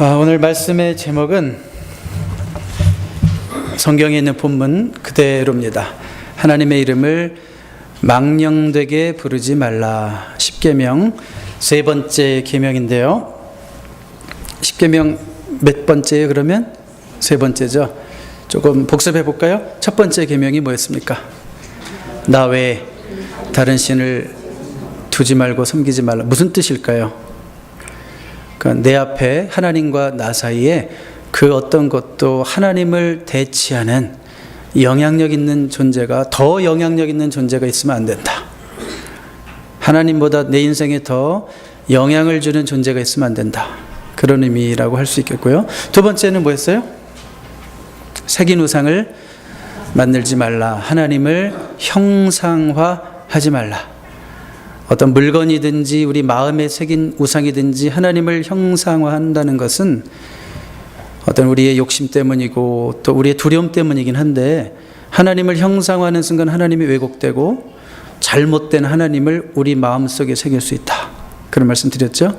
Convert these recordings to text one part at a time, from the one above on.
오늘 말씀의 제목은 성경에 있는 본문 그대로입니다. 하나님의 이름을 망령되게 부르지 말라. 십계명 세 번째 계명인데요. 십계명 몇 번째예요? 그러면 세 번째죠. 조금 복습해 볼까요? 첫 번째 계명이 뭐였습니까? 나 외에 다른 신을 두지 말고 섬기지 말라. 무슨 뜻일까요? 그러니까 내 앞에 하나님과 나 사이에 그 어떤 것도 하나님을 대치하는 영향력 있는 존재가, 더 영향력 있는 존재가 있으면 안 된다. 하나님보다 내 인생에 더 영향을 주는 존재가 있으면 안 된다. 그런 의미라고 할 수 있겠고요. 두 번째는 뭐였어요? 새긴 우상을 만들지 말라. 하나님을 형상화하지 말라. 어떤 물건이든지 우리 마음에 새긴 우상이든지 하나님을 형상화한다는 것은 어떤 우리의 욕심 때문이고 또 우리의 두려움 때문이긴 한데, 하나님을 형상화하는 순간 하나님이 왜곡되고 잘못된 하나님을 우리 마음속에 새길 수 있다. 그런 말씀 드렸죠?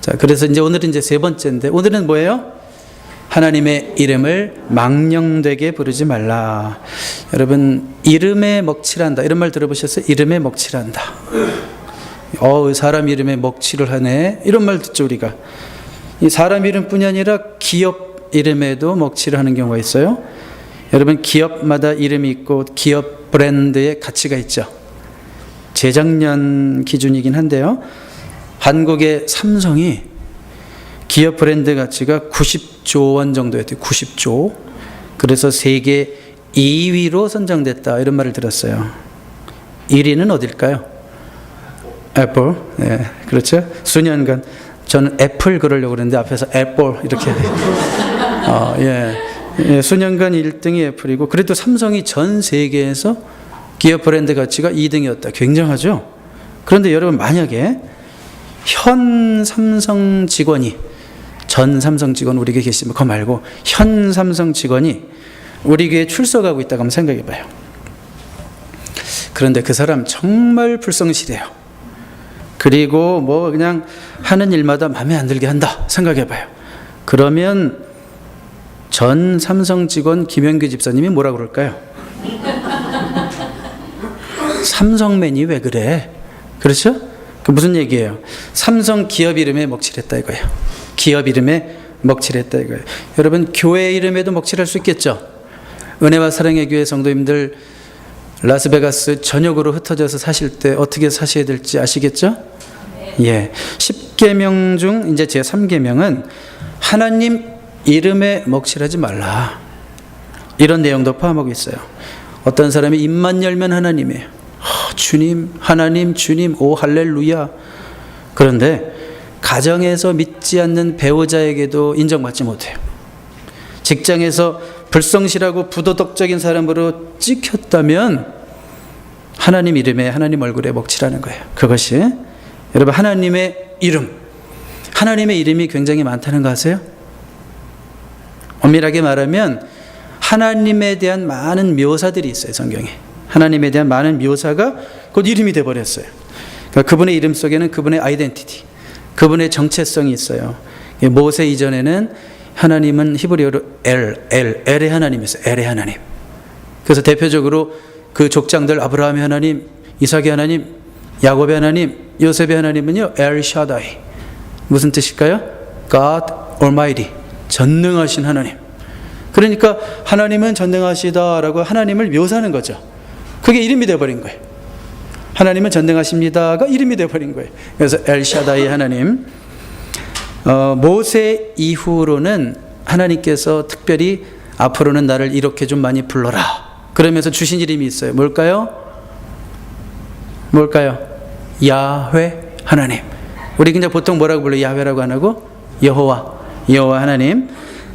자, 그래서 오늘은 세 번째인데, 오늘은 뭐예요? 하나님의 이름을 망령되게 부르지 말라. 여러분, 이름에 먹칠한다, 이런 말 들어보셨어요? 이름에 먹칠한다. 사람 이름에 먹칠을 하네, 이런 말 듣죠 우리가. 이 사람 이름뿐이 아니라 기업 이름에도 먹칠을 하는 경우가 있어요. 여러분, 기업마다 이름이 있고 기업 브랜드의 가치가 있죠. 재작년 기준이긴 한데요, 한국의 삼성이 기업 브랜드 가치가 90조 원 정도였대요. 90조. 그래서 세계 2위로 선정됐다, 이런 말을 들었어요. 1위는 어딜까요? 애플. 네, 그렇죠. 수년간 저는 애플 그러려고 그랬는데 앞에서 애플 이렇게 수년간 1등이 애플이고, 그래도 삼성이 전 세계에서 기업 브랜드 가치가 2등이었다. 굉장하죠. 그런데 여러분, 만약에 현 삼성 직원이, 전 삼성 직원 우리 교회 계시면 그거 말고 현 삼성 직원이 우리 교회에 출석하고 있다고 한번 생각해 봐요. 그런데 그 사람 정말 불성실해요. 그리고 그냥 하는 일마다 마음에 안 들게 한다 생각해 봐요. 그러면 전 삼성 직원 김영규 집사님이 뭐라 그럴까요? 삼성맨이 왜 그래? 그렇죠? 그 무슨 얘기예요? 삼성 기업 이름에 먹칠했다 이거예요. 기업 이름에 먹칠했다 이거예요. 여러분, 교회 이름에도 먹칠할 수 있겠죠? 은혜와 사랑의 교회 성도님들, 라스베가스 전역으로 흩어져서 사실 때 어떻게 사셔야 될지 아시겠죠? 예. 10계명 중 이제 제 3계명은 하나님 이름에 먹칠하지 말라, 이런 내용도 포함하고 있어요. 어떤 사람이 입만 열면 하나님이에요. 주님, 하나님, 주님, 오 할렐루야. 그런데 가정에서 믿지 않는 배우자에게도 인정받지 못해요. 직장에서 불성실하고 부도덕적인 사람으로 찍혔다면 하나님 이름에, 하나님 얼굴에 먹칠하는 거예요. 그것이 여러분, 하나님의 이름, 하나님의 이름이 굉장히 많다는 거 아세요? 엄밀하게 말하면 하나님에 대한 많은 묘사들이 있어요. 성경에 하나님에 대한 많은 묘사가 곧 이름이 되어버렸어요. 그러니까 그분의 이름 속에는 그분의 아이덴티티, 그분의 정체성이 있어요. 모세 이전에는 하나님은 히브리어로 엘의 하나님이었어요. 엘의 하나님. 그래서 대표적으로 그 족장들, 아브라함의 하나님, 이삭의 하나님, 야곱의 하나님, 요셉의 하나님은요, 엘 샤다이. 무슨 뜻일까요? God Almighty, 전능하신 하나님. 그러니까 하나님은 전능하시다라고 하나님을 묘사하는 거죠. 그게 이름이 되어버린 거예요. 하나님은 전능하십니다가 이름이 되어버린 거예요. 그래서 엘샤다이 하나님. 모세 이후로는 하나님께서 특별히 앞으로는 나를 이렇게 좀 많이 불러라, 그러면서 주신 이름이 있어요. 뭘까요? 야훼 하나님. 우리 그냥 보통 뭐라고 불러요? 야훼라고 안 하고 여호와 하나님.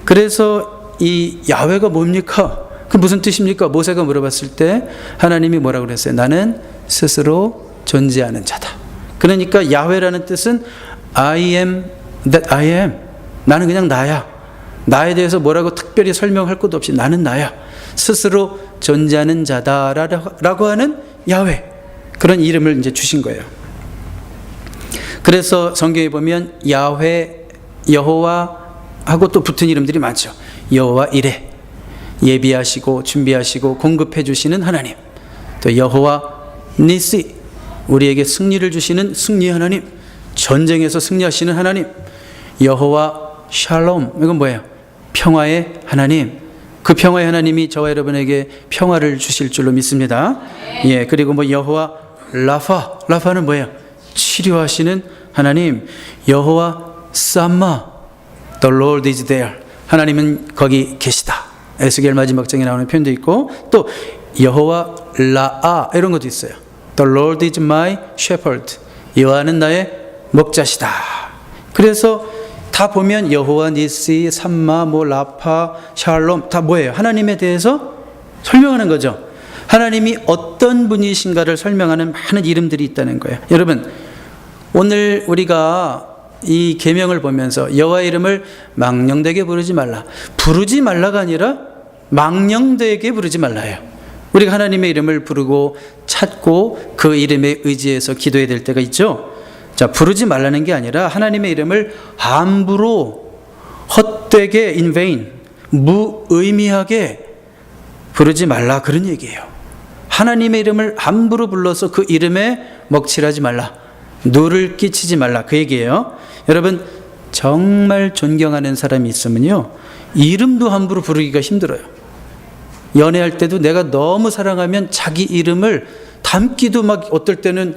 그래서 이 야훼가 뭡니까? 그 무슨 뜻입니까? 모세가 물어봤을 때 하나님이 뭐라고 그랬어요? 나는 스스로 존재하는 자다. 그러니까 야훼라는 뜻은 I am that I am. 나는 그냥 나야. 나에 대해서 뭐라고 특별히 설명할 것도 없이 나는 나야. 스스로 존재하는 자다라고 하는 야훼, 그런 이름을 이제 주신 거예요. 그래서 성경에 보면 야훼, 여호와, 하고 또 붙은 이름들이 많죠. 여호와 이레, 예비하시고 준비하시고 공급해 주시는 하나님. 또 여호와 니시, 우리에게 승리를 주시는 승리 하나님, 전쟁에서 승리하시는 하나님. 여호와 샬롬, 이건 뭐예요? 평화의 하나님. 그 평화의 하나님이 저와 여러분에게 평화를 주실 줄로 믿습니다. 예, 그리고 뭐 여호와 라파, 라파는 뭐예요? 치료하시는 하나님. 여호와 삼마, The Lord is there, 하나님은 거기 계시다. 에스겔 마지막 장에 나오는 표현도 있고, 또 여호와 라아, 이런 것도 있어요. The Lord is my shepherd, 여호와는 나의 목자시다. 그래서 다 보면 여호와 니시, 삼마, 뭐 라파, 샬롬, 다 뭐예요? 하나님에 대해서 설명하는 거죠. 하나님이 어떤 분이신가를 설명하는 많은 이름들이 있다는 거예요. 여러분, 오늘 우리가 이 계명을 보면서 여호와 이름을 망령되게 부르지 말라, 부르지 말라가 아니라 망령되게 부르지 말라예요. 우리가 하나님의 이름을 부르고 찾고 그 이름에 의지해서 기도해야 될 때가 있죠. 자, 부르지 말라는 게 아니라 하나님의 이름을 함부로, 헛되게, in vain, 무의미하게 부르지 말라, 그런 얘기예요. 하나님의 이름을 함부로 불러서 그 이름에 먹칠하지 말라, 누를 끼치지 말라, 그 얘기예요. 여러분, 정말 존경하는 사람이 있으면요, 이름도 함부로 부르기가 힘들어요. 연애할 때도 내가 너무 사랑하면 자기 이름을 담기도 막 어떨 때는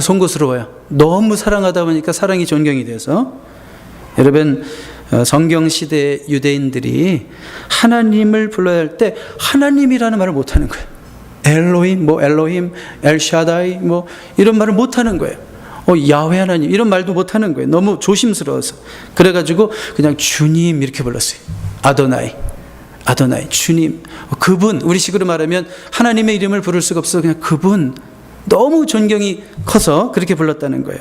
송구스러워요. 너무 사랑하다 보니까 사랑이 존경이 돼서. 여러분, 성경 시대 유대인들이 하나님을 불러야 할 때 하나님이라는 말을 못하는 거예요. 엘로힘, 뭐 엘로힘, 엘샤다이, 뭐 이런 말을 못하는 거예요. 야훼 하나님, 이런 말도 못하는 거예요. 너무 조심스러워서. 그래가지고 그냥 주님 이렇게 불렀어요. 아도나이, 아도나이, 주님, 그분. 우리식으로 말하면 하나님의 이름을 부를 수가 없어서 그냥 그분. 너무 존경이 커서 그렇게 불렀다는 거예요.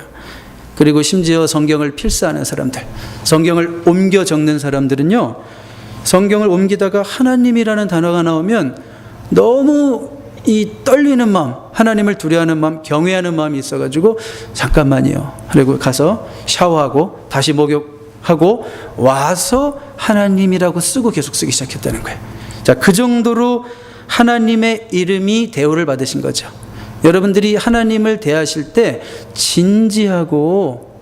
그리고 심지어 성경을 필사하는 사람들, 성경을 옮겨 적는 사람들은요, 성경을 옮기다가 하나님이라는 단어가 나오면 너무 이 떨리는 마음, 하나님을 두려워하는 마음, 경외하는 마음이 있어가지고 잠깐만요, 그리고 가서 샤워하고 다시 목욕하고 와서 하나님이라고 쓰고 계속 쓰기 시작했다는 거예요. 자, 그 정도로 하나님의 이름이 대우를 받으신 거죠. 여러분들이 하나님을 대하실 때 진지하고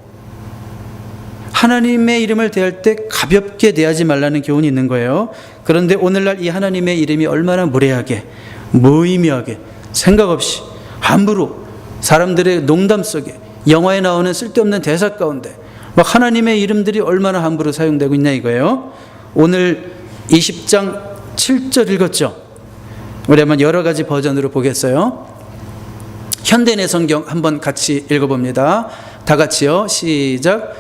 하나님의 이름을 대할 때 가볍게 대하지 말라는 교훈이 있는 거예요. 그런데 오늘날 이 하나님의 이름이 얼마나 무례하게, 무의미하게, 생각 없이 함부로 사람들의 농담 속에, 영화에 나오는 쓸데없는 대사 가운데 막 하나님의 이름들이 얼마나 함부로 사용되고 있냐 이거예요. 오늘 20장 7절 읽었죠. 우리 한번 여러 가지 버전으로 보겠어요. 현대내 성경 한번 같이 읽어봅니다. 다 같이요. 시작.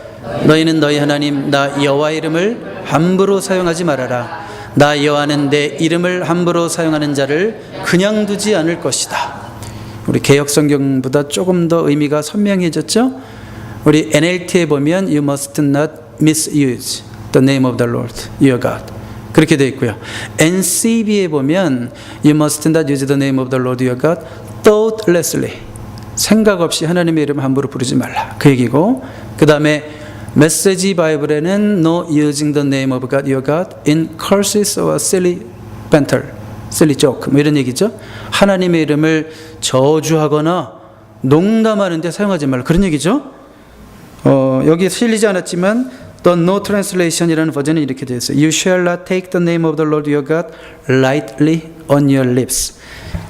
너희는 너희 하나님 나 여호와 이름을 함부로 사용하지 말아라. 나 여호와는 내 이름을 함부로 사용하는 자를 그냥 두지 않을 것이다. 우리 개역 성경보다 조금 더 의미가 선명해졌죠. 우리 NLT에 보면 You must not misuse the name of the Lord your God, 그렇게 되어 있고요. NCB에 보면 You must not use the name of the Lord your God thoughtlessly, 생각 없이 하나님의 이름을 함부로 부르지 말라, 그 얘기고, 그 다음에 메시지 바이블에는 No using the name of God your God in curses or silly banter, silly joke, 뭐 이런 얘기죠. 하나님의 이름을 저주하거나 농담하는 데 사용하지 말라, 그런 얘기죠. 여기에 실리지 않았지만 The No Translation이라는 버전은 이렇게 되어 있어요. You shall not take the name of the Lord your God lightly on your lips.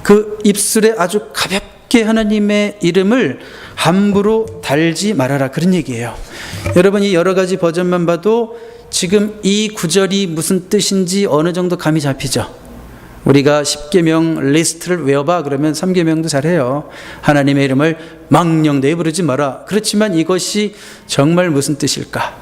그 입술에 아주 가볍게 하나님의 이름을 함부로 달지 말아라, 그런 얘기예요. 여러분, 이 여러 가지 버전만 봐도 지금 이 구절이 무슨 뜻인지 어느 정도 감이 잡히죠. 우리가 10계명 리스트를 외워봐 그러면 3계명도 잘해요. 하나님의 이름을 망령되이 부르지 마라. 그렇지만 이것이 정말 무슨 뜻일까?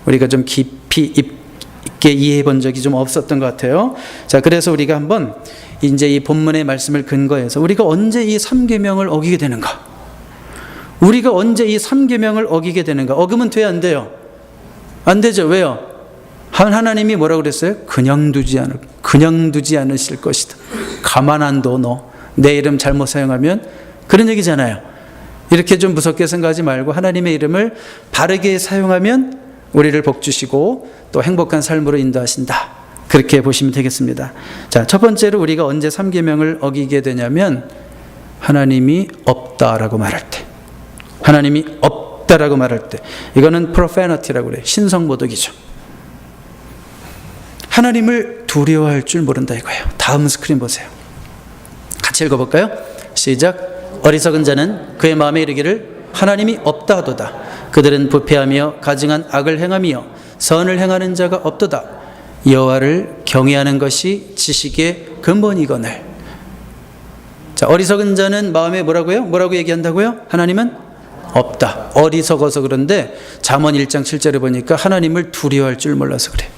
우리가 좀 깊이 있게 이해해 본 적이 좀 없었던 것 같아요. 자, 그래서 우리가 한번 이제 이 본문의 말씀을 근거해서 우리가 언제 이 3계명을 어기게 되는가? 우리가 언제 이 3계명을 어기게 되는가? 어기면 돼요, 안 돼요? 안 되죠. 왜요? 하나님이 뭐라고 그랬어요? 그냥 두지 않으실 것이다. 가만 안 둬, 너. 내 이름 잘못 사용하면, 그런 얘기잖아요. 이렇게 좀 무섭게 생각하지 말고 하나님의 이름을 바르게 사용하면 우리를 복주시고 또 행복한 삶으로 인도하신다. 그렇게 보시면 되겠습니다. 자, 첫 번째로 우리가 언제 3계명을 어기게 되냐면 하나님이 없다라고 말할 때, 하나님이 없다라고 말할 때, 이거는 profanity라고 그래요. 신성모독이죠. 하나님을 두려워할 줄 모른다 이거예요. 다음 스크린 보세요. 같이 읽어볼까요? 시작. 어리석은 자는 그의 마음에 이르기를 하나님이 없다 하도다. 그들은 부패하며 가증한 악을 행하며 선을 행하는 자가 없도다. 여호와를 경외하는 것이 지식의 근본이거늘. 자, 어리석은 자는 마음에 뭐라고요? 뭐라고 얘기한다고요? 하나님은 없다. 어리석어서 그런데 잠언 1장 7절에 보니까 하나님을 두려워할 줄 몰라서 그래요.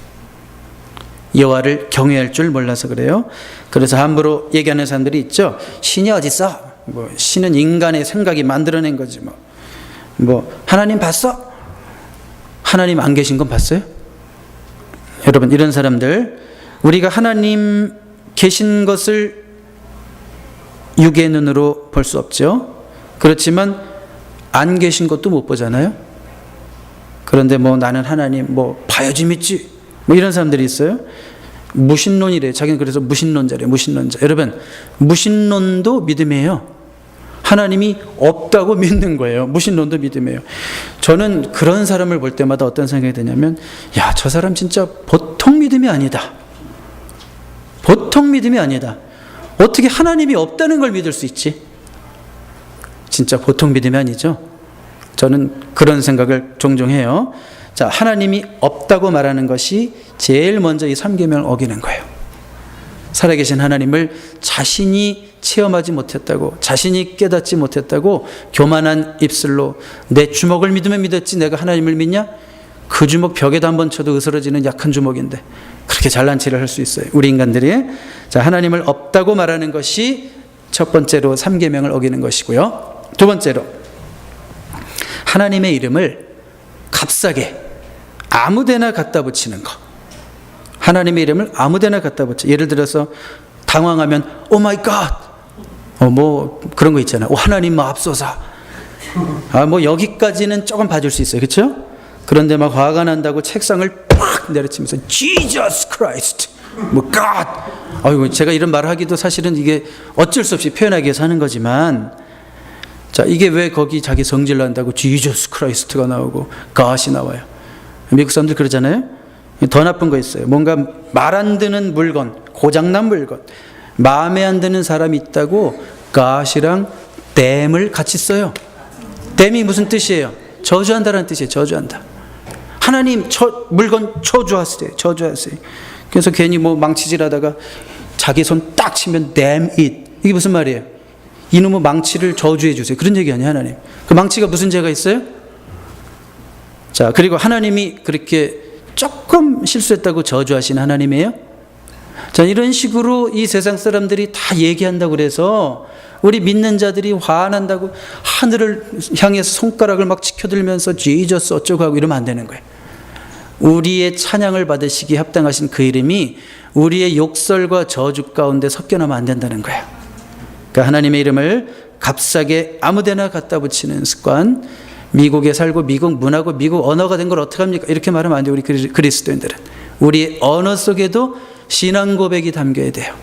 여호와를 경외할 줄 몰라서 그래요. 그래서 함부로 얘기하는 사람들이 있죠. 신이 어디 있어? 뭐 신은 인간의 생각이 만들어낸 거지 뭐 하나님 봤어? 하나님 안 계신 건 봤어요? 여러분, 이런 사람들, 우리가 하나님 계신 것을 육의 눈으로 볼 수 없죠. 그렇지만 안 계신 것도 못 보잖아요. 그런데 뭐 나는 하나님 뭐 봐야지 믿지 뭐 이런 사람들이 있어요. 무신론이래. 자기는 그래서 무신론자래요. 무신론자. 여러분, 무신론도 믿음이에요. 하나님이 없다고 믿는 거예요. 무신론도 믿음이에요. 저는 그런 사람을 볼 때마다 어떤 생각이 드냐면, 야, 저 사람 진짜 보통 믿음이 아니다. 보통 믿음이 아니다. 어떻게 하나님이 없다는 걸 믿을 수 있지? 진짜 보통 믿음이 아니죠. 저는 그런 생각을 종종 해요. 자, 하나님이 없다고 말하는 것이 제일 먼저 이 3계명을 어기는 거예요. 살아계신 하나님을 자신이 체험하지 못했다고, 자신이 깨닫지 못했다고 교만한 입술로 내 주먹을 믿으면 믿었지 내가 하나님을 믿냐? 그 주먹 벽에도 한번 쳐도 으스러지는 약한 주먹인데 그렇게 잘난 체를 할 수 있어요, 우리 인간들이. 자, 하나님을 없다고 말하는 것이 첫 번째로 3계명을 어기는 것이고요. 두 번째로, 하나님의 이름을 값싸게 아무데나 갖다 붙이는 거. 하나님의 이름을 아무데나 갖다 붙여. 예를 들어서 당황하면 오 마이 갓, 뭐 그런 거 있잖아요. 하나님 맙소사. 뭐 여기까지는 조금 봐줄 수 있어요, 그렇죠? 그런데 막 화가 난다고 책상을 팍 내려치면서 Jesus Christ, 뭐 God. 아이고, 제가 이런 말을 하기도 사실은 이게 어쩔 수 없이 표현하기 위해서 하는 거지만, 자, 이게 왜 거기 자기 성질을 한다고 Jesus Christ가 나오고 God이 나와요? 미국 사람들 그러잖아요. 더 나쁜 거 있어요. 뭔가 말 안 듣는 물건, 고장난 물건, 마음에 안 드는 사람이 있다고 God이랑 damn을 같이 써요. damn이 무슨 뜻이에요? 저주한다라는 뜻이에요. 저주한다. 하나님 물건 저주하세요. 저주하세요. 그래서 괜히 뭐 망치질하다가 자기 손 딱 치면 damn it. 이게 무슨 말이에요? 이놈의 망치를 저주해 주세요. 그런 얘기 아니에요, 하나님. 그 망치가 무슨 죄가 있어요? 자, 그리고 하나님이 그렇게 조금 실수했다고 저주하신 하나님이에요? 자, 이런 식으로 이 세상 사람들이 다 얘기한다고 그래서 우리 믿는 자들이 화난다고 하늘을 향해서 손가락을 막 치켜들면서 지저스 어쩌고 하고 이러면 안 되는 거예요. 우리의 찬양을 받으시기에 합당하신 그 이름이 우리의 욕설과 저주 가운데 섞여나면 안 된다는 거예요. 그러니까 하나님의 이름을 값싸게 아무데나 갖다 붙이는 습관. 미국에 살고 미국 문화고 미국 언어가 된 걸 어떡합니까? 이렇게 말하면 안 돼요. 우리 그리스도인들은. 우리 언어 속에도 신앙 고백이 담겨야 돼요.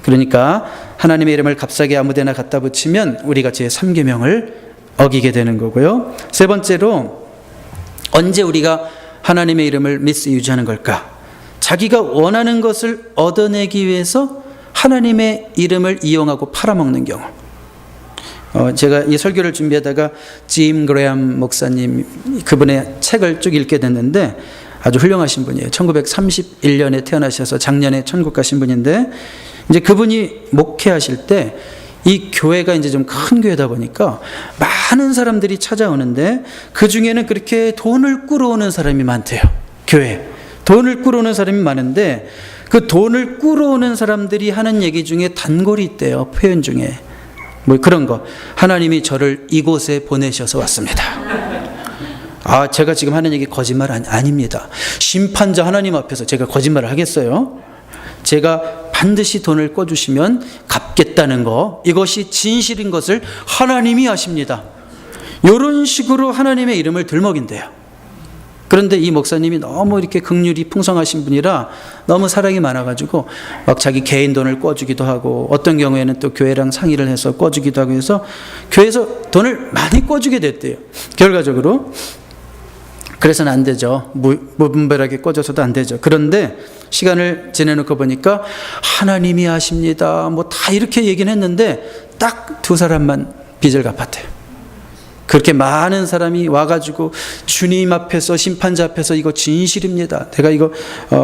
그러니까 하나님의 이름을 값싸게 아무데나 갖다 붙이면 우리가 제3계명을 어기게 되는 거고요. 세 번째로, 언제 우리가 하나님의 이름을 미스유지하는 걸까? 자기가 원하는 것을 얻어내기 위해서 하나님의 이름을 이용하고 팔아먹는 경우. 제가 이 설교를 준비하다가 짐 그레엄 목사님, 그분의 책을 쭉 읽게 됐는데 아주 훌륭하신 분이에요. 1931년에 태어나셔서 작년에 천국 가신 분인데, 이제 그분이 목회하실 때 이 교회가 이제 좀 큰 교회다 보니까 많은 사람들이 찾아오는데 그 중에는 그렇게 돈을 꾸러오는 사람이 많대요. 교회에 돈을 꾸러오는 사람이 많은데 그 돈을 꾸러오는 사람들이 하는 얘기 중에 단골이 있대요. 표현 중에 뭐 그런 거. 하나님이 저를 이곳에 보내셔서 왔습니다. 아, 제가 지금 하는 얘기 거짓말 아닙니다. 심판자 하나님 앞에서 제가 거짓말을 하겠어요? 제가 반드시 돈을 꿔주시면 갚겠다는 거, 이것이 진실인 것을 하나님이 아십니다. 이런 식으로 하나님의 이름을 들먹인대요. 그런데 이 목사님이 너무 이렇게 긍휼이 풍성하신 분이라 너무 사랑이 많아가지고 막 자기 개인 돈을 꿔주기도 하고 어떤 경우에는 또 교회랑 상의를 해서 꿔주기도 하고 해서 교회에서 돈을 많이 꿔주게 됐대요. 결과적으로. 그래서는 안 되죠. 무분별하게 꿔줘서도 안 되죠. 그런데 시간을 지내놓고 보니까 하나님이 아십니다. 뭐 다 이렇게 얘기는 했는데 딱 두 사람만 빚을 갚았대요. 그렇게 많은 사람이 와가지고 주님 앞에서 심판자 앞에서 이거 진실입니다. 내가 이거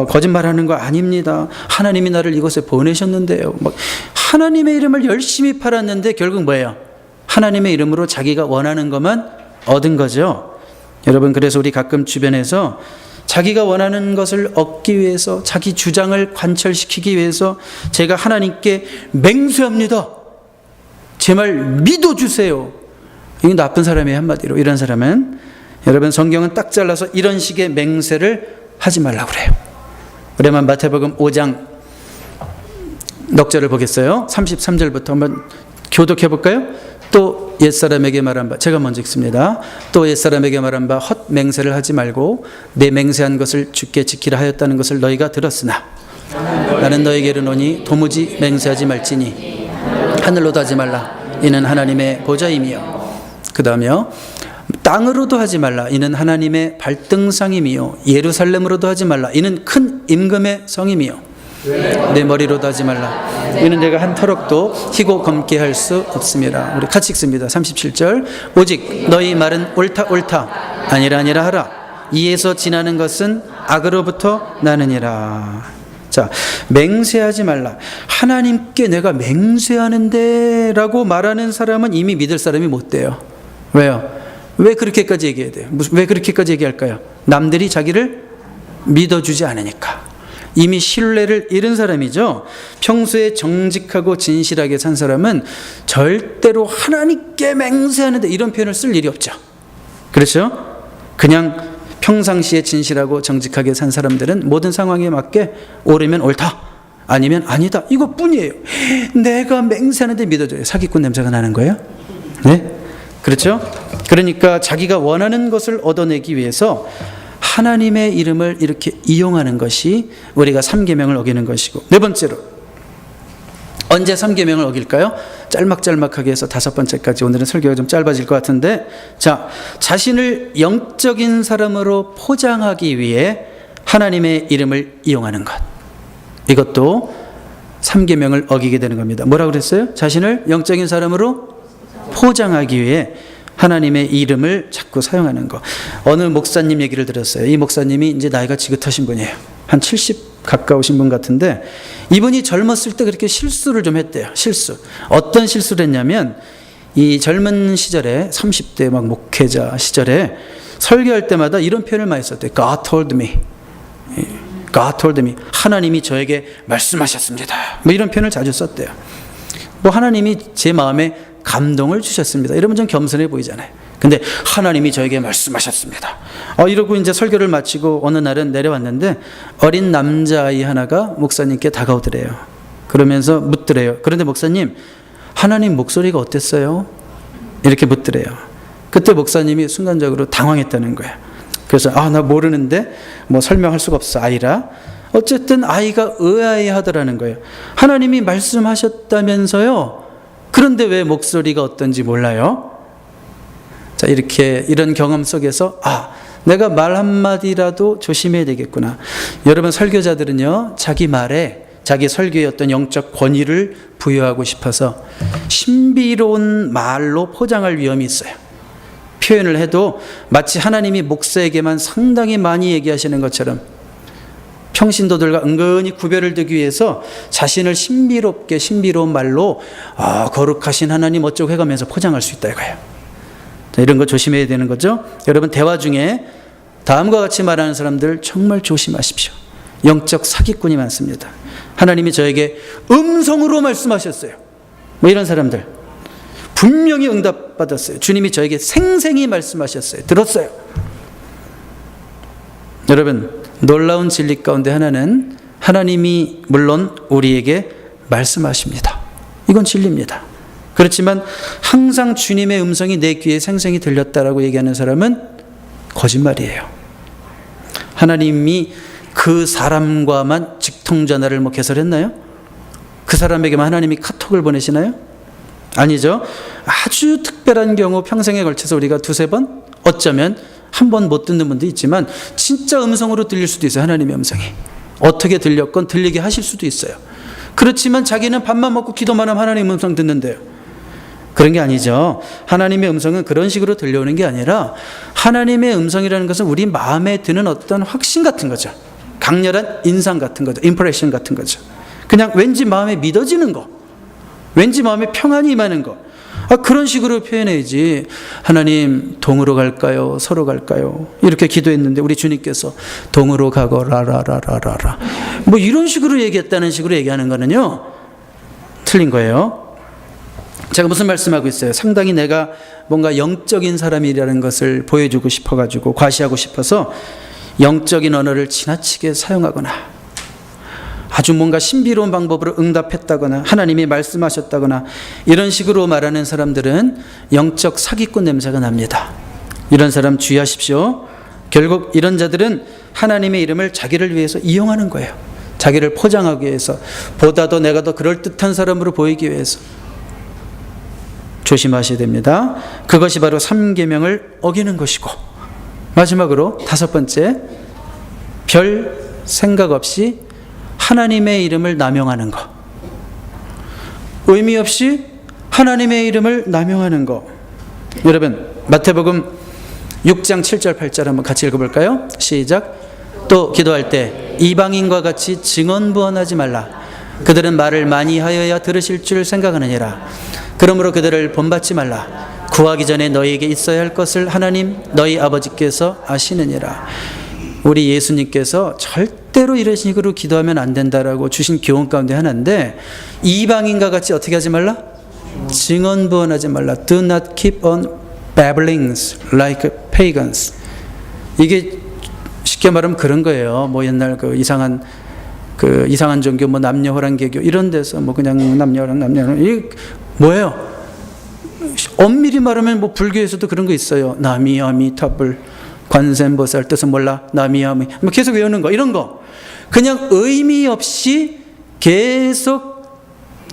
거짓말하는 거 아닙니다. 하나님이 나를 이곳에 보내셨는데요. 막 하나님의 이름을 열심히 팔았는데 결국 뭐예요? 하나님의 이름으로 자기가 원하는 것만 얻은 거죠. 여러분, 그래서 우리 가끔 주변에서 자기가 원하는 것을 얻기 위해서 자기 주장을 관철시키기 위해서 제가 하나님께 맹세합니다. 제 말 믿어주세요. 이게 나쁜 사람이에요. 한마디로. 이런 사람은, 여러분, 성경은 딱 잘라서 이런 식의 맹세를 하지 말라고 그래요. 그러면 마태복음 5장 넉 절을 보겠어요. 33절부터 한번 교독해 볼까요? 또 옛사람에게 말한 바, 제가 먼저 읽습니다. 또 옛사람에게 말한 바 헛 맹세를 하지 말고 내 맹세한 것을 주께 지키라 하였다는 것을 너희가 들었으나 나는 너희에게 이르노니 도무지 맹세하지 말지니 하늘로도 하지 말라 이는 하나님의 보좌임이요. 그 다음에요, 땅으로도 하지 말라 이는 하나님의 발등상임이요. 예루살렘으로도 하지 말라 이는 큰 임금의 성임이요. 내 머리로도 하지 말라 이는 내가 한 터럭도 희고 검게 할 수 없음이라. 우리 같이 읽습니다. 37절. 오직 너희 말은 옳다 옳다 아니라 아니라 하라. 이에서 지나는 것은 악으로부터 나느니라. 자, 맹세하지 말라. 하나님께 내가 맹세하는데 라고 말하는 사람은 이미 믿을 사람이 못 돼요. 왜요? 왜 그렇게까지 얘기해야 돼요? 왜 그렇게까지 얘기할까요? 남들이 자기를 믿어주지 않으니까. 이미 신뢰를 잃은 사람이죠. 평소에 정직하고 진실하게 산 사람은 절대로 하나님께 맹세하는데 이런 표현을 쓸 일이 없죠. 그렇죠? 그냥 평상시에 진실하고 정직하게 산 사람들은 모든 상황에 맞게 옳으면 옳다 아니면 아니다 이것뿐이에요. 내가 맹세하는데 믿어줘요. 사기꾼 냄새가 나는 거예요. 네? 그렇죠? 그러니까 자기가 원하는 것을 얻어내기 위해서 하나님의 이름을 이렇게 이용하는 것이 우리가 3계명을 어기는 것이고, 네 번째로 언제 3계명을 어길까요? 짤막짤막하게 해서 5번째까지. 오늘은 설교가 좀 짧아질 것 같은데, 자, 자신을 영적인 사람으로 포장하기 위해 하나님의 이름을 이용하는 것, 이것도 3계명을 어기게 되는 겁니다. 뭐라고 그랬어요? 자신을 영적인 사람으로 포장하기 위해 하나님의 이름을 자꾸 사용하는 것. 어느 목사님 얘기를 들었어요. 이 목사님이 이제 나이가 지긋하신 분이에요. 한 70 가까우신 분 같은데, 이분이 젊었을 때 그렇게 실수를 좀 했대요. 실수. 어떤 실수를 했냐면, 이 젊은 시절에 30대 막 목회자 시절에 설교할 때마다 이런 표현을 많이 썼대요. God told me. God told me. 하나님이 저에게 말씀하셨습니다. 뭐 이런 표현을 자주 썼대요. 뭐 하나님이 제 마음에 감동을 주셨습니다. 이러면 좀 겸손해 보이잖아요. 근데 하나님이 저에게 말씀하셨습니다. 이러고 이제 설교를 마치고 어느 날은 내려왔는데 어린 남자아이 하나가 목사님께 다가오더래요. 그러면서 묻더래요. 그런데 목사님, 하나님 목소리가 어땠어요? 이렇게 묻더래요. 그때 목사님이 순간적으로 당황했다는 거예요. 그래서 나 모르는데 뭐 설명할 수가 없어, 아이라. 어쨌든 아이가 의아해하더라는 거예요. 하나님이 말씀하셨다면서요? 그런데 왜 목소리가 어떤지 몰라요? 자, 이런 경험 속에서 내가 말 한마디라도 조심해야 되겠구나. 여러분, 설교자들은요, 자기 말에 자기 설교의 어떤 영적 권위를 부여하고 싶어서 신비로운 말로 포장할 위험이 있어요. 표현을 해도 마치 하나님이 목사에게만 상당히 많이 얘기하시는 것처럼 평신도들과 은근히 구별을 두기 위해서 자신을 신비롭게 신비로운 말로 거룩하신 하나님 어쩌고 해가면서 포장할 수 있다 이거예요. 자, 이런 거 조심해야 되는 거죠. 여러분, 대화 중에 다음과 같이 말하는 사람들 정말 조심하십시오. 영적 사기꾼이 많습니다. 하나님이 저에게 음성으로 말씀하셨어요. 뭐 이런 사람들 분명히 응답받았어요. 주님이 저에게 생생히 말씀하셨어요. 들었어요. 여러분, 놀라운 진리 가운데 하나는 하나님이 물론 우리에게 말씀하십니다. 이건 진리입니다. 그렇지만 항상 주님의 음성이 내 귀에 생생히 들렸다라고 얘기하는 사람은 거짓말이에요. 하나님이 그 사람과만 직통전화를 뭐 개설했나요? 그 사람에게만 하나님이 카톡을 보내시나요? 아니죠. 아주 특별한 경우 평생에 걸쳐서 우리가 두세 번, 어쩌면 한 번 못 듣는 분도 있지만 진짜 음성으로 들릴 수도 있어요. 하나님의 음성이 어떻게 들렸건 들리게 하실 수도 있어요. 그렇지만 자기는 밥만 먹고 기도만 하면 하나님의 음성 듣는데요. 그런 게 아니죠. 하나님의 음성은 그런 식으로 들려오는 게 아니라 하나님의 음성이라는 것은 우리 마음에 드는 어떤 확신 같은 거죠. 강렬한 인상 같은 거죠. 임프레션 같은 거죠. 그냥 왠지 마음에 믿어지는 거, 왠지 마음에 평안이 임하는 거, 그런 식으로 표현해야지. 하나님 동으로 갈까요? 서로 갈까요? 이렇게 기도했는데 우리 주님께서 동으로 가거라라라라라 뭐 이런 식으로 얘기했다는 식으로 얘기하는 거는요 틀린 거예요. 제가 무슨 말씀하고 있어요? 상당히 내가 뭔가 영적인 사람이라는 것을 보여주고 싶어가지고 과시하고 싶어서 영적인 언어를 지나치게 사용하거나 아주 뭔가 신비로운 방법으로 응답했다거나 하나님이 말씀하셨다거나 이런 식으로 말하는 사람들은 영적 사기꾼 냄새가 납니다. 이런 사람 주의하십시오. 결국 이런 자들은 하나님의 이름을 자기를 위해서 이용하는 거예요. 자기를 포장하기 위해서, 보다도 내가 더 그럴듯한 사람으로 보이기 위해서. 조심하셔야 됩니다. 그것이 바로 3계명을 어기는 것이고, 마지막으로 5번째, 별 생각 없이 하나님의 이름을 남용하는 것. 의미 없이 하나님의 이름을 남용하는 것. 여러분 마태복음 6장 7절 8절 한번 같이 읽어볼까요? 시작. 또 기도할 때 이방인과 같이 증언부언하지 말라. 그들은 말을 많이 하여야 들으실 줄 생각하느니라. 그러므로 그들을 본받지 말라. 구하기 전에 너희에게 있어야 할 것을 하나님 너희 아버지께서 아시느니라. 우리 예수님께서 절대로 이런 식으로 기도하면 안 된다라고 주신 교훈 가운데 하나인데, 이방인과 같이 어떻게 하지 말라? 증언부언하지 말라. Do not keep on babbling like pagans. 이게 쉽게 말하면 그런 거예요. 뭐 옛날 그 이상한 종교, 뭐 남녀호랑개교 이런 데서 뭐 그냥 남녀호랑 이게 뭐예요? 엄밀히 말하면 뭐 불교에서도 그런 거 있어요. 나미아미타불 관세음보살 뜻은 몰라 나미아미 뭐 계속 외우는 거, 이런 거 그냥 의미 없이 계속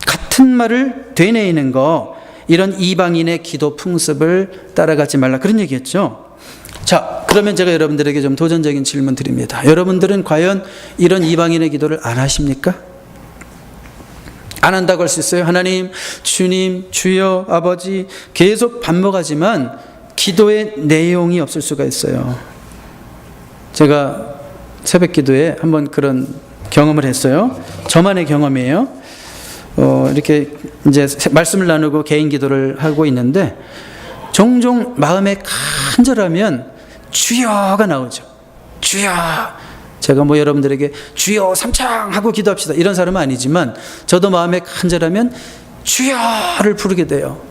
같은 말을 되뇌이는 거, 이런 이방인의 기도 풍습을 따라가지 말라, 그런 얘기였죠. 자, 그러면 제가 여러분들에게 좀 도전적인 질문 드립니다. 여러분들은 과연 이런 이방인의 기도를 안 하십니까? 안 한다고 할 수 있어요? 하나님, 주님, 주여, 아버지 계속 반복하지만 기도의 내용이 없을 수가 있어요. 제가 새벽 기도에 한번 그런 경험을 했어요. 저만의 경험이에요. 이렇게 이제 말씀을 나누고 개인 기도를 하고 있는데 종종 마음에 간절하면 주여가 나오죠. 주여. 제가 뭐 여러분들에게 주여 삼창 하고 기도합시다 이런 사람은 아니지만 저도 마음에 간절하면 주여를 부르게 돼요.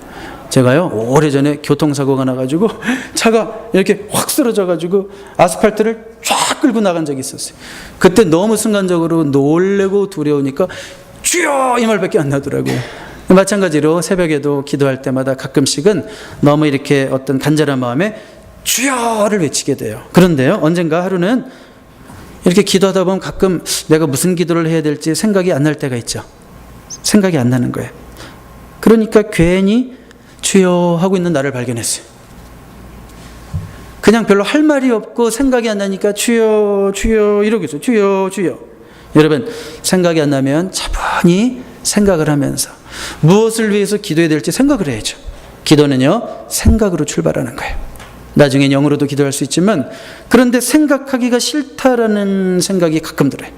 제가요 오래전에 교통사고가 나가지고 차가 이렇게 확 쓰러져가지고 아스팔트를 쫙 끌고 나간 적이 있었어요. 그때 너무 순간적으로 놀래고 두려우니까 주여 이 말밖에 안 나더라고요. 마찬가지로 새벽에도 기도할 때마다 가끔씩은 너무 이렇게 어떤 간절한 마음에 주여를 외치게 돼요. 그런데요 언젠가 하루는 이렇게 기도하다 보면 가끔 내가 무슨 기도를 해야 될지 생각이 안 날 때가 있죠. 생각이 안 나는 거예요. 그러니까 괜히 주여 하고 있는 나를 발견했어요. 그냥 별로 할 말이 없고 생각이 안 나니까 주여 주여 이러고 있어요. 주여 주여. 여러분 생각이 안 나면 차분히 생각을 하면서 무엇을 위해서 기도해야 될지 생각을 해야죠. 기도는요 생각으로 출발하는 거예요. 나중엔 영으로도 기도할 수 있지만, 그런데 생각하기가 싫다라는 생각이 가끔 들어요.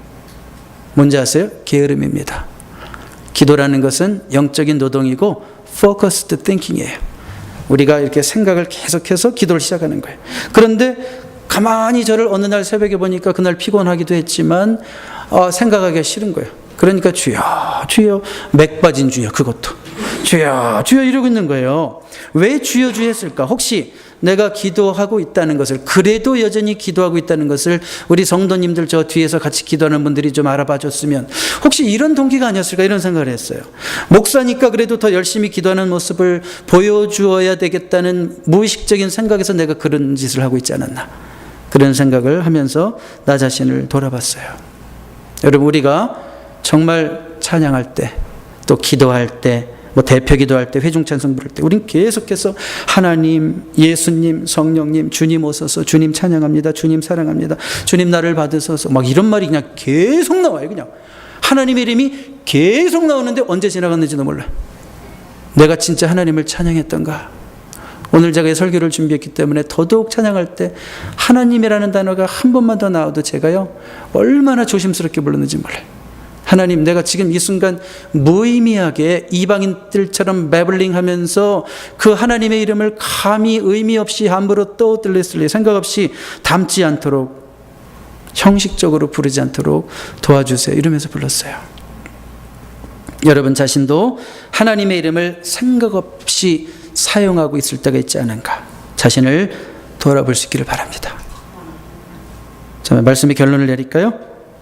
뭔지 아세요? 게으름입니다. 기도라는 것은 영적인 노동이고 focused thinking이에요. 우리가 이렇게 생각을 계속해서 기도를 시작하는 거예요. 그런데 가만히 저를 어느 날 새벽에 보니까 그날 피곤하기도 했지만 생각하기가 싫은 거예요. 그러니까 주여 주여, 맥 빠진 주여, 그것도 주여 주여 이러고 있는 거예요. 왜 주여 주여 했을까? 혹시 내가 기도하고 있다는 것을, 그래도 여전히 기도하고 있다는 것을 우리 성도님들 저 뒤에서 같이 기도하는 분들이 좀 알아봐 줬으면, 혹시 이런 동기가 아니었을까 이런 생각을 했어요. 목사니까 그래도 더 열심히 기도하는 모습을 보여주어야 되겠다는 무의식적인 생각에서 내가 그런 짓을 하고 있지 않았나. 그런 생각을 하면서 나 자신을 돌아봤어요. 여러분, 우리가 정말 찬양할 때, 또 기도할 때, 뭐 대표 기도할 때, 회중 찬송 부를 때, 우린 계속해서 하나님, 예수님, 성령님, 주님 오소서, 주님 찬양합니다, 주님 사랑합니다, 주님 나를 받으소서, 막 이런 말이 그냥 계속 나와요. 그냥 하나님의 이름이 계속 나오는데 언제 지나갔는지도 몰라요. 내가 진짜 하나님을 찬양했던가? 오늘 제가 설교를 준비했기 때문에 더더욱 찬양할 때 하나님이라는 단어가 한 번만 더 나와도 제가요 얼마나 조심스럽게 불렀는지 몰라요. 하나님, 내가 지금 이 순간 무의미하게 이방인들처럼 매블링하면서 그 하나님의 이름을 감히 의미 없이 함부로 떠들렸을 생각 없이 담지 않도록, 형식적으로 부르지 않도록 도와주세요, 이러면서 불렀어요. 여러분 자신도 하나님의 이름을 생각 없이 사용하고 있을 때가 있지 않은가, 자신을 돌아볼 수 있기를 바랍니다. 자, 말씀의 결론을 내릴까요?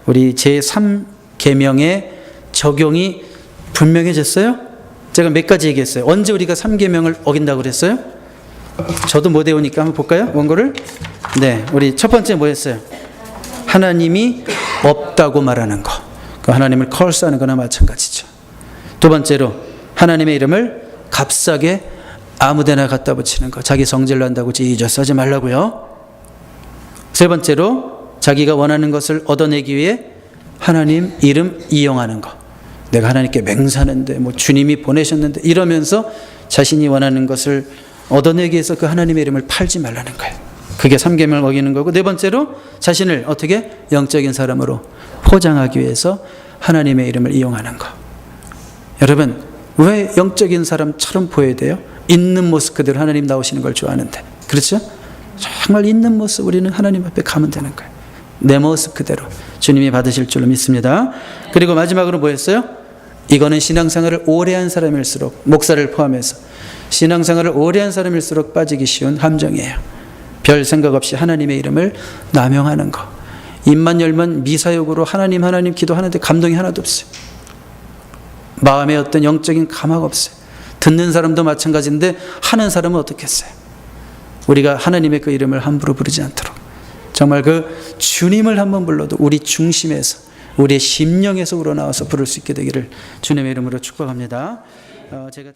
우리 제3계명의 적용이 분명해졌어요? 제가 몇 가지 얘기했어요. 언제 우리가 3계명을 어긴다고 그랬어요? 저도 못 외우니까 한번 볼까요? 원고를. 네, 우리 첫 번째 뭐였어요? 하나님이 없다고 말하는 거, 그 하나님을 컬스하는 거나 마찬가지죠. 두 번째로 하나님의 이름을 값싸게 아무데나 갖다 붙이는 거, 자기 성질로 한다고 지저스 하지 말라고요. 세 번째로 자기가 원하는 것을 얻어내기 위해 하나님 이름 이용하는 거, 내가 하나님께 맹세하는데 뭐 주님이 보내셨는데 이러면서 자신이 원하는 것을 얻어내기 위해서 그 하나님의 이름을 팔지 말라는 거예요. 그게 3계명을 어기는 거고, 네 번째로 자신을 어떻게 영적인 사람으로 포장하기 위해서 하나님의 이름을 이용하는 거. 여러분, 왜 영적인 사람처럼 보여야 돼요? 있는 모습 그대로 하나님 나오시는 걸 좋아하는데, 그렇죠? 정말 있는 모습 우리는 하나님 앞에 가면 되는 거예요. 내 모습 그대로 주님이 받으실 줄로 믿습니다. 그리고 마지막으로 뭐였어요? 이거는 신앙생활을 오래 한 사람일수록, 목사를 포함해서 신앙생활을 오래 한 사람일수록 빠지기 쉬운 함정이에요. 별 생각 없이 하나님의 이름을 남용하는 거. 입만 열면 미사역으로 하나님 하나님 기도하는데 감동이 하나도 없어요. 마음에 어떤 영적인 감화가 없어요. 듣는 사람도 마찬가지인데 하는 사람은 어떻겠어요? 우리가 하나님의 그 이름을 함부로 부르지 않도록, 정말 그 주님을 한번 불러도 우리 중심에서, 우리의 심령에서 우러나와서 부를 수 있게 되기를 주님의 이름으로 축복합니다. 제가